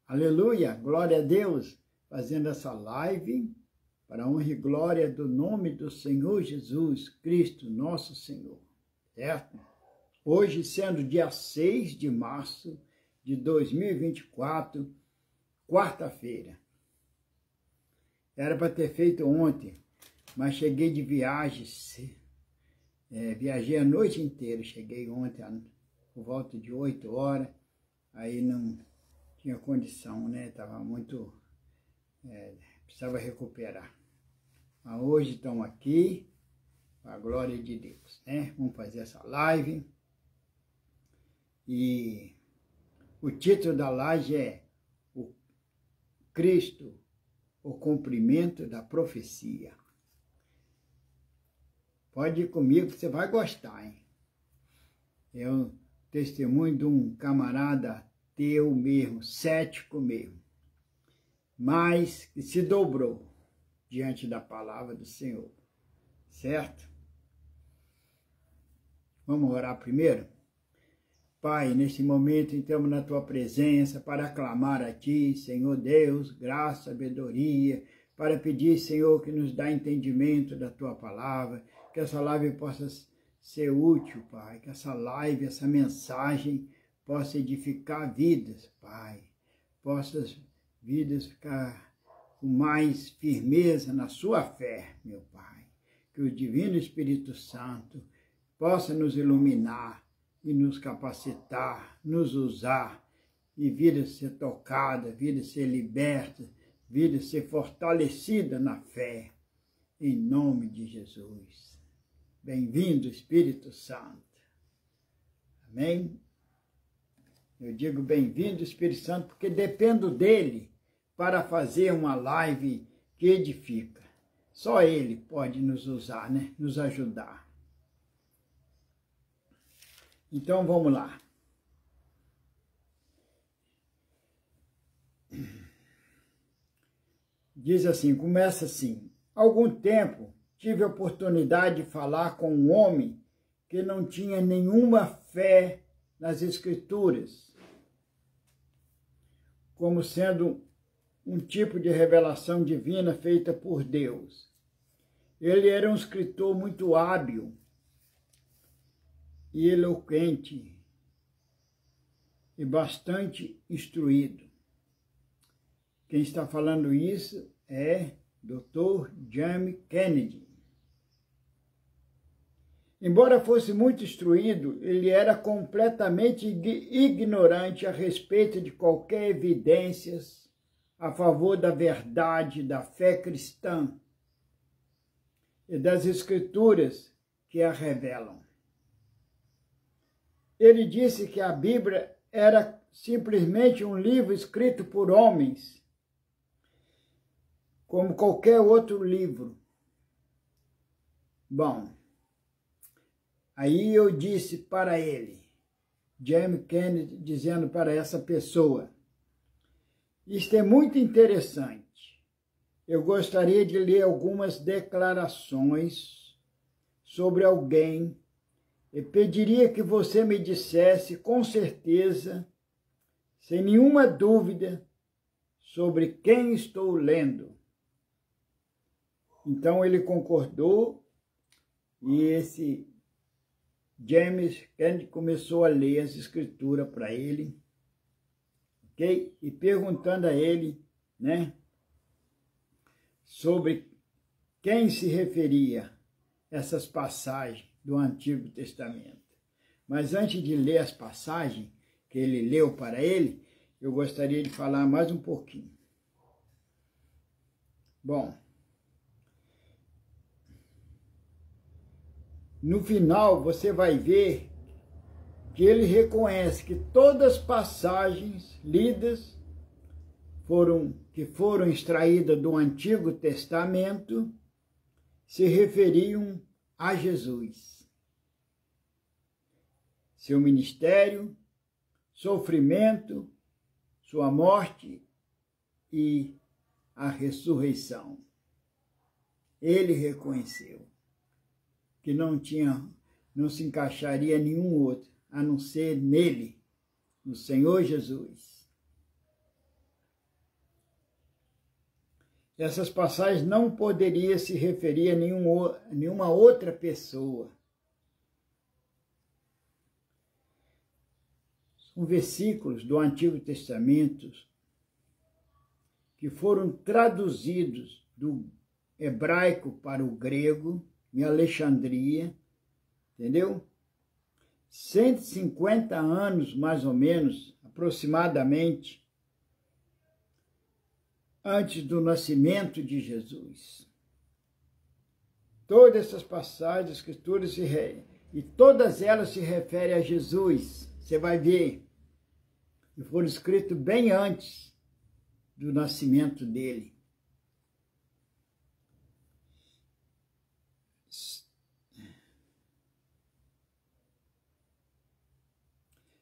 Aleluia, glória a Deus, fazendo essa live para a honra e glória do nome do Senhor Jesus Cristo, nosso Senhor, certo? Hoje, sendo dia 6 de março de 2024, quarta-feira. Era para ter feito ontem, mas cheguei de viagem, viajei a noite inteira, cheguei ontem por volta de 8 horas, aí não tinha condição, né? Estava muito, precisava recuperar. Mas hoje estamos aqui, com a glória de Deus, né? Vamos fazer essa live. E o título da live é o Cristo, o cumprimento da profecia. Pode ir comigo que você vai gostar, hein? É o testemunho de um camarada teu mesmo, cético mesmo, mas que se dobrou diante da palavra do Senhor, certo? Vamos orar primeiro? Pai, nesse momento entramos na Tua presença para clamar a Ti, Senhor Deus, graça, sabedoria, para pedir, Senhor, que nos dá entendimento da Tua palavra, que essa live possa ser útil, Pai, que essa live, essa mensagem possa edificar vidas, Pai, possa vidas ficar com mais firmeza na Sua fé, meu Pai, que o Divino Espírito Santo possa nos iluminar, e nos capacitar, nos usar, e vida ser tocada, vida ser liberta, vida ser fortalecida na fé, em nome de Jesus. Bem-vindo, Espírito Santo. Amém? Eu digo bem-vindo, Espírito Santo, porque dependo dele para fazer uma live que edifica. Só ele pode nos usar, né? Nos ajudar. Então, vamos lá. Diz assim, começa assim. Há algum tempo tive a oportunidade de falar com um homem que não tinha nenhuma fé nas Escrituras, como sendo um tipo de revelação divina feita por Deus. Ele era um escritor muito hábil e eloquente e bastante instruído. Quem está falando isso é Dr. James Kennedy. Embora fosse muito instruído, ele era completamente ignorante a respeito de qualquer evidências a favor da verdade, da fé cristã e das Escrituras que a revelam. Ele disse que a Bíblia era simplesmente um livro escrito por homens, como qualquer outro livro. Bom, aí eu disse para ele, James Kennedy dizendo para essa pessoa, isto é muito interessante. Eu gostaria de ler algumas declarações sobre alguém e pediria que você me dissesse com certeza, sem nenhuma dúvida, sobre quem estou lendo. Então ele concordou e esse James Kennedy começou a ler as escrituras para ele, ok? E perguntando a ele, né, sobre quem se referia essas passagens do Antigo Testamento. Mas antes de ler as passagens que ele leu para ele, eu gostaria de falar mais um pouquinho. Bom, no final você vai ver que ele reconhece que todas as passagens lidas que foram extraídas do Antigo Testamento se referiam a Jesus, seu ministério, sofrimento, sua morte e a ressurreição. Ele reconheceu que não se encaixaria nenhum outro, a não ser nele, no Senhor Jesus. essas passagens não poderiam se referir a nenhuma outra pessoa. São versículos do Antigo Testamento que foram traduzidos do hebraico para o grego, em Alexandria, entendeu? 150 anos, mais ou menos, aproximadamente, antes do nascimento de Jesus. Todas essas passagens, escrituras, e todas elas se referem a Jesus, você vai ver, e foram escritas bem antes do nascimento dele.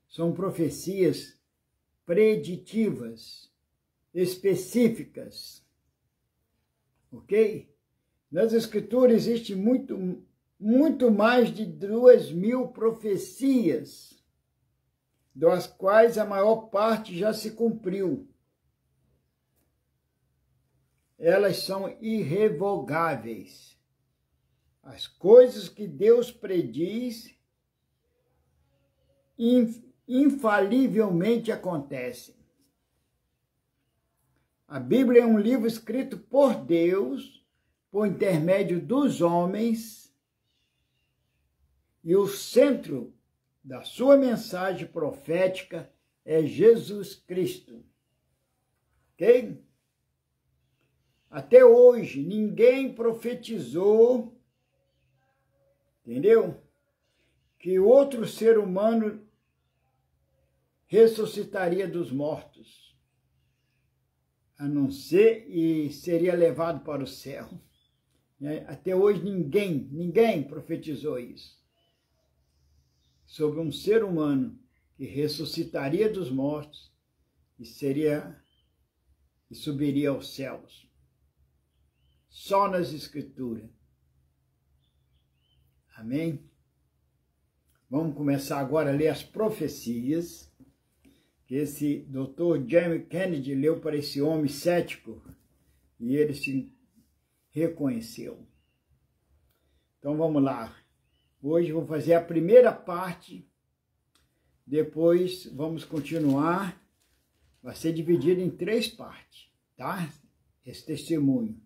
São profecias preditivas, específicas, ok? Nas Escrituras existe muito mais de 2.000 profecias, das quais a maior parte já se cumpriu. Elas são irrevogáveis. As coisas que Deus prediz infalivelmente acontecem. A Bíblia é um livro escrito por Deus, por intermédio dos homens, e o centro da sua mensagem profética é Jesus Cristo. Ok? Até hoje, ninguém profetizou, entendeu? Que outro ser humano ressuscitaria dos mortos, a não ser e seria levado para o céu. Até hoje ninguém profetizou isso, sobre um ser humano que ressuscitaria dos mortos e subiria aos céus. Só nas Escrituras. Amém? Vamos começar agora a ler as profecias que esse Dr. James Kennedy leu para esse homem cético e ele se reconheceu. Então vamos lá. Hoje vou fazer a primeira parte, depois vamos continuar. Vai ser dividido em 3 partes, tá? Esse testemunho.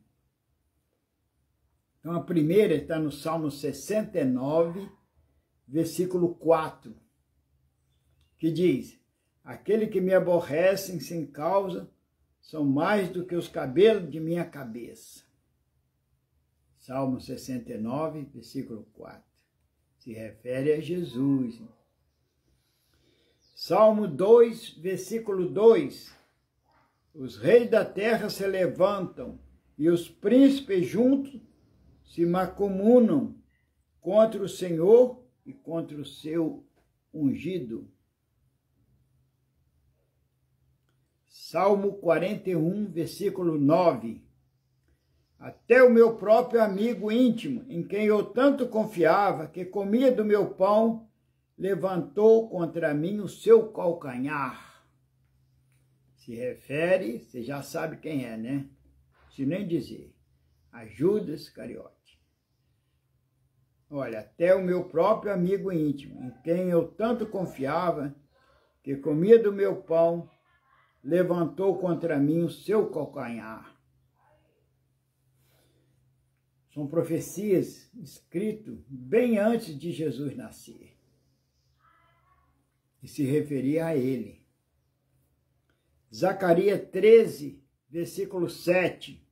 Então a primeira está no Salmo 69, versículo 4, que diz: aquele que me aborrecem sem causa são mais do que os cabelos de minha cabeça. Salmo 69, versículo 4. Se refere a Jesus. Salmo 2, versículo 2. Os reis da terra se levantam e os príncipes juntos se macomunam contra o Senhor e contra o seu ungido. Salmo 41, versículo 9. Até o meu próprio amigo íntimo, em quem eu tanto confiava, que comia do meu pão, levantou contra mim o seu calcanhar. Se refere, você já sabe quem é, né? Se nem dizer, a Judas Iscariote. Olha, até o meu próprio amigo íntimo, em quem eu tanto confiava, que comia do meu pão, levantou contra mim o seu calcanhar. São profecias escritas bem antes de Jesus nascer. E se referia a ele. Zacarias 13, versículo 7.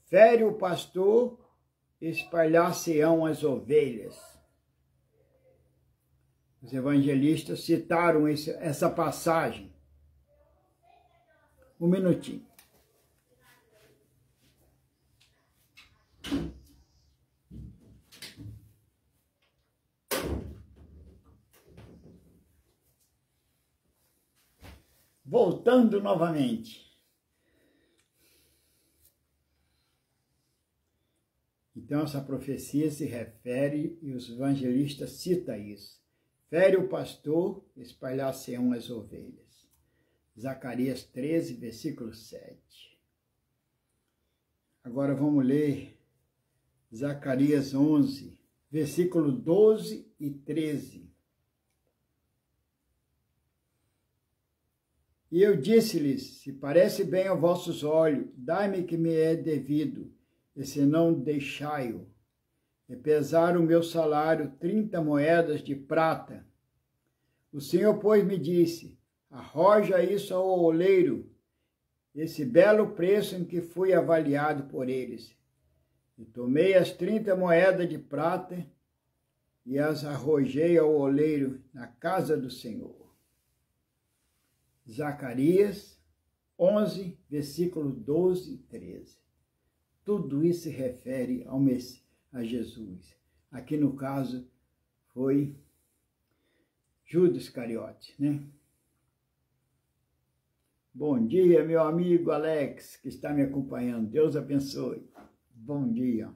Fere o pastor, espalhar-se-ão as ovelhas. Os evangelistas citaram essa passagem. Um minutinho. Voltando novamente. Então, essa profecia se refere, e os evangelistas citam isso. Fere o pastor, espalhar-se-ão as ovelhas. Zacarias 13, versículo 7. Agora vamos ler Zacarias 11, versículo 12 e 13. E eu disse-lhes, se parece bem aos vossos olhos, dai-me que me é devido, e se não, deixai-o. E pesaram o meu salário 30 moedas de prata. O Senhor, pois, me disse, arroja isso ao oleiro, esse belo preço em que fui avaliado por eles. E tomei as 30 moedas de prata e as arrojei ao oleiro na casa do Senhor. Zacarias 11, versículo 12 e 13. Tudo isso se refere a Jesus. Aqui no caso foi Judas Iscariote, né? Bom dia, meu amigo Alex, que está me acompanhando. Deus abençoe. Bom dia.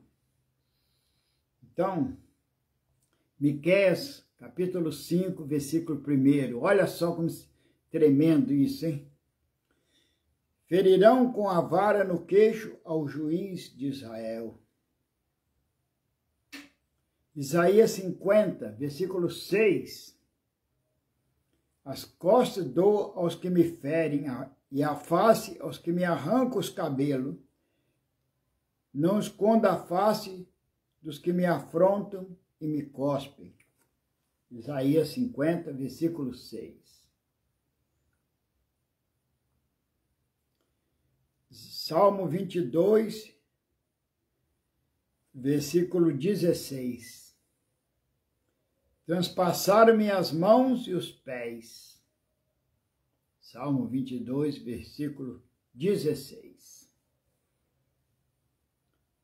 Então, Miqueias, capítulo 5, versículo 1. Olha só como tremendo isso, hein? Ferirão com a vara no queixo ao juiz de Israel. Isaías 50, versículo 6. As costas dou aos que me ferem, e a face aos que me arrancam os cabelos. Não escondo a face dos que me afrontam e me cospem. Isaías 50, versículo 6. Salmo 22, versículo 16. Transpassaram-me as mãos e os pés. Salmo 22, versículo 16.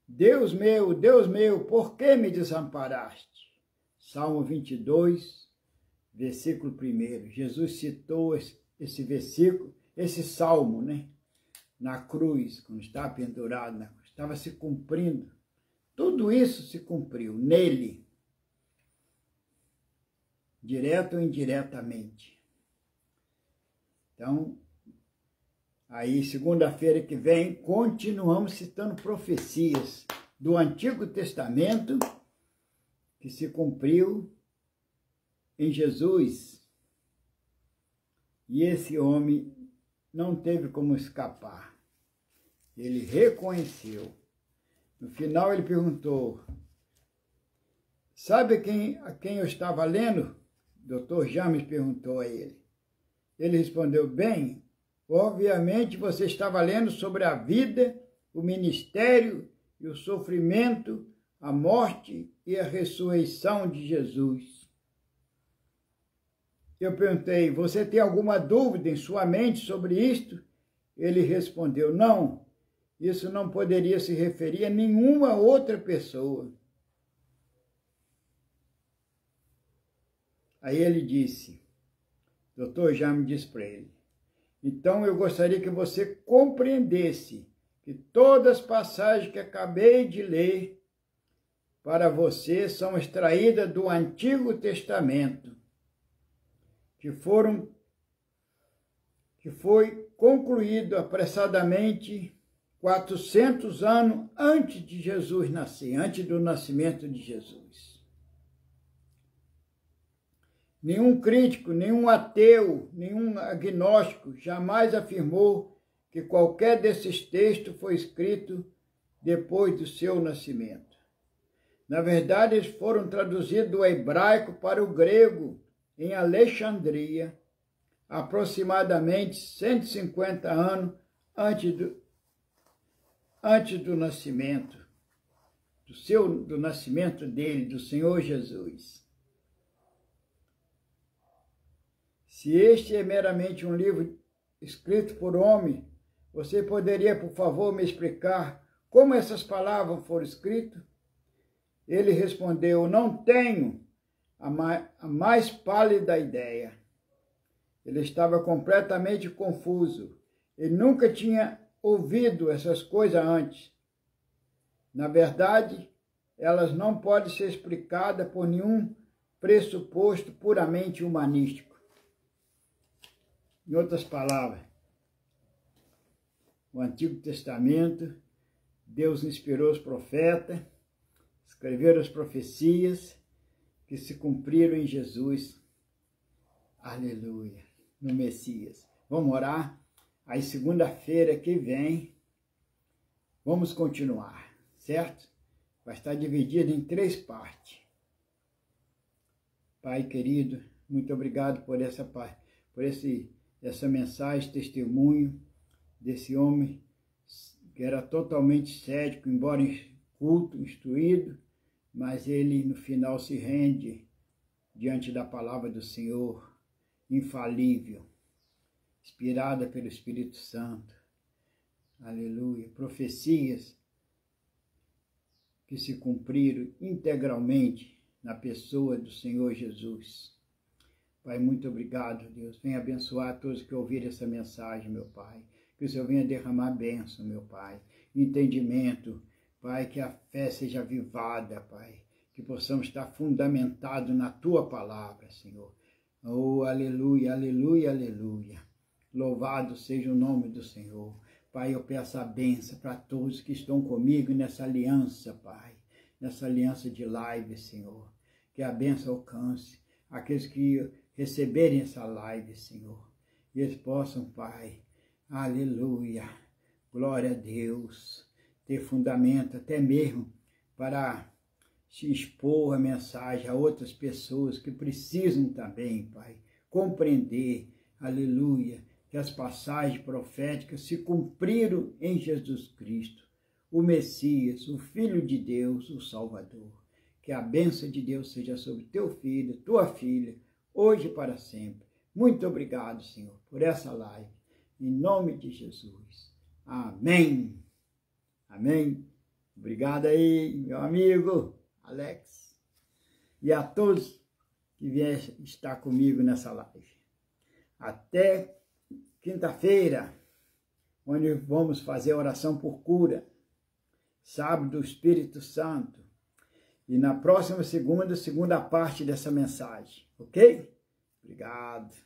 Deus meu, por que me desamparaste? Salmo 22, versículo 1. Jesus citou esse versículo, esse salmo, né? Na cruz, quando estava pendurado, estava se cumprindo. Tudo isso se cumpriu nele, direto ou indiretamente. Então, aí, segunda-feira que vem, continuamos citando profecias do Antigo Testamento que se cumpriu em Jesus. E esse homem não teve como escapar. Ele reconheceu. No final ele perguntou, sabe a quem eu estava lendo? O Dr. James perguntou a ele. Ele respondeu, bem, obviamente você estava lendo sobre a vida, o ministério e o sofrimento, a morte e a ressurreição de Jesus. Eu perguntei, você tem alguma dúvida em sua mente sobre isto? Ele respondeu, não, isso não poderia se referir a nenhuma outra pessoa. Aí ele disse, Dr. Jaime disse para ele, então eu gostaria que você compreendesse que todas as passagens que acabei de ler para você são extraídas do Antigo Testamento, que foi concluído apressadamente 400 anos antes de Jesus nascer, antes do nascimento de Jesus. Nenhum crítico, nenhum ateu, nenhum agnóstico jamais afirmou que qualquer desses textos foi escrito depois do seu nascimento. Na verdade, eles foram traduzidos do hebraico para o grego em Alexandria, aproximadamente 150 anos antes do nascimento, do nascimento dele, do Senhor Jesus. Se este é meramente um livro escrito por homem, você poderia, por favor, me explicar como essas palavras foram escritas? Ele respondeu, não tenho a mais pálida ideia. Ele estava completamente confuso. Ele nunca tinha ouvido essas coisas antes. Na verdade, elas não podem ser explicadas por nenhum pressuposto puramente humanístico. Em outras palavras, o Antigo Testamento Deus inspirou os profetas, escreveram as profecias que se cumpriram em Jesus. Aleluia, no Messias. Vamos orar? Aí segunda-feira que vem, vamos continuar, certo? Vai estar dividido em 3 partes. Pai querido, muito obrigado por essa mensagem, testemunho desse homem que era totalmente cético, embora culto, instruído, mas ele no final se rende diante da palavra do Senhor, infalível, inspirada pelo Espírito Santo. Aleluia. Profecias que se cumpriram integralmente na pessoa do Senhor Jesus. Pai, muito obrigado, Deus. Venha abençoar todos que ouviram essa mensagem, meu Pai. Que o Senhor venha derramar bênção, meu Pai. Entendimento, Pai, que a fé seja avivada, Pai. Que possamos estar fundamentados na Tua palavra, Senhor. Oh, aleluia, aleluia, aleluia. Louvado seja o nome do Senhor. Pai, eu peço a bênção para todos que estão comigo nessa aliança, Pai. Nessa aliança de live, Senhor. Que a bênção alcance aqueles que receberem essa live, Senhor. E eles possam, Pai, aleluia, glória a Deus, ter fundamento até mesmo para se expor a mensagem a outras pessoas que precisam também, Pai, compreender, aleluia, que as passagens proféticas se cumpriram em Jesus Cristo, o Messias, o Filho de Deus, o Salvador. Que a bênção de Deus seja sobre teu filho, tua filha, hoje e para sempre. Muito obrigado, Senhor, por essa live. Em nome de Jesus. Amém. Amém. Obrigado aí, meu amigo Alex. E a todos que vierem estar comigo nessa live. Até quinta-feira, onde vamos fazer oração por cura. Sábado do Espírito Santo. E na próxima segunda parte dessa mensagem, ok? Obrigado.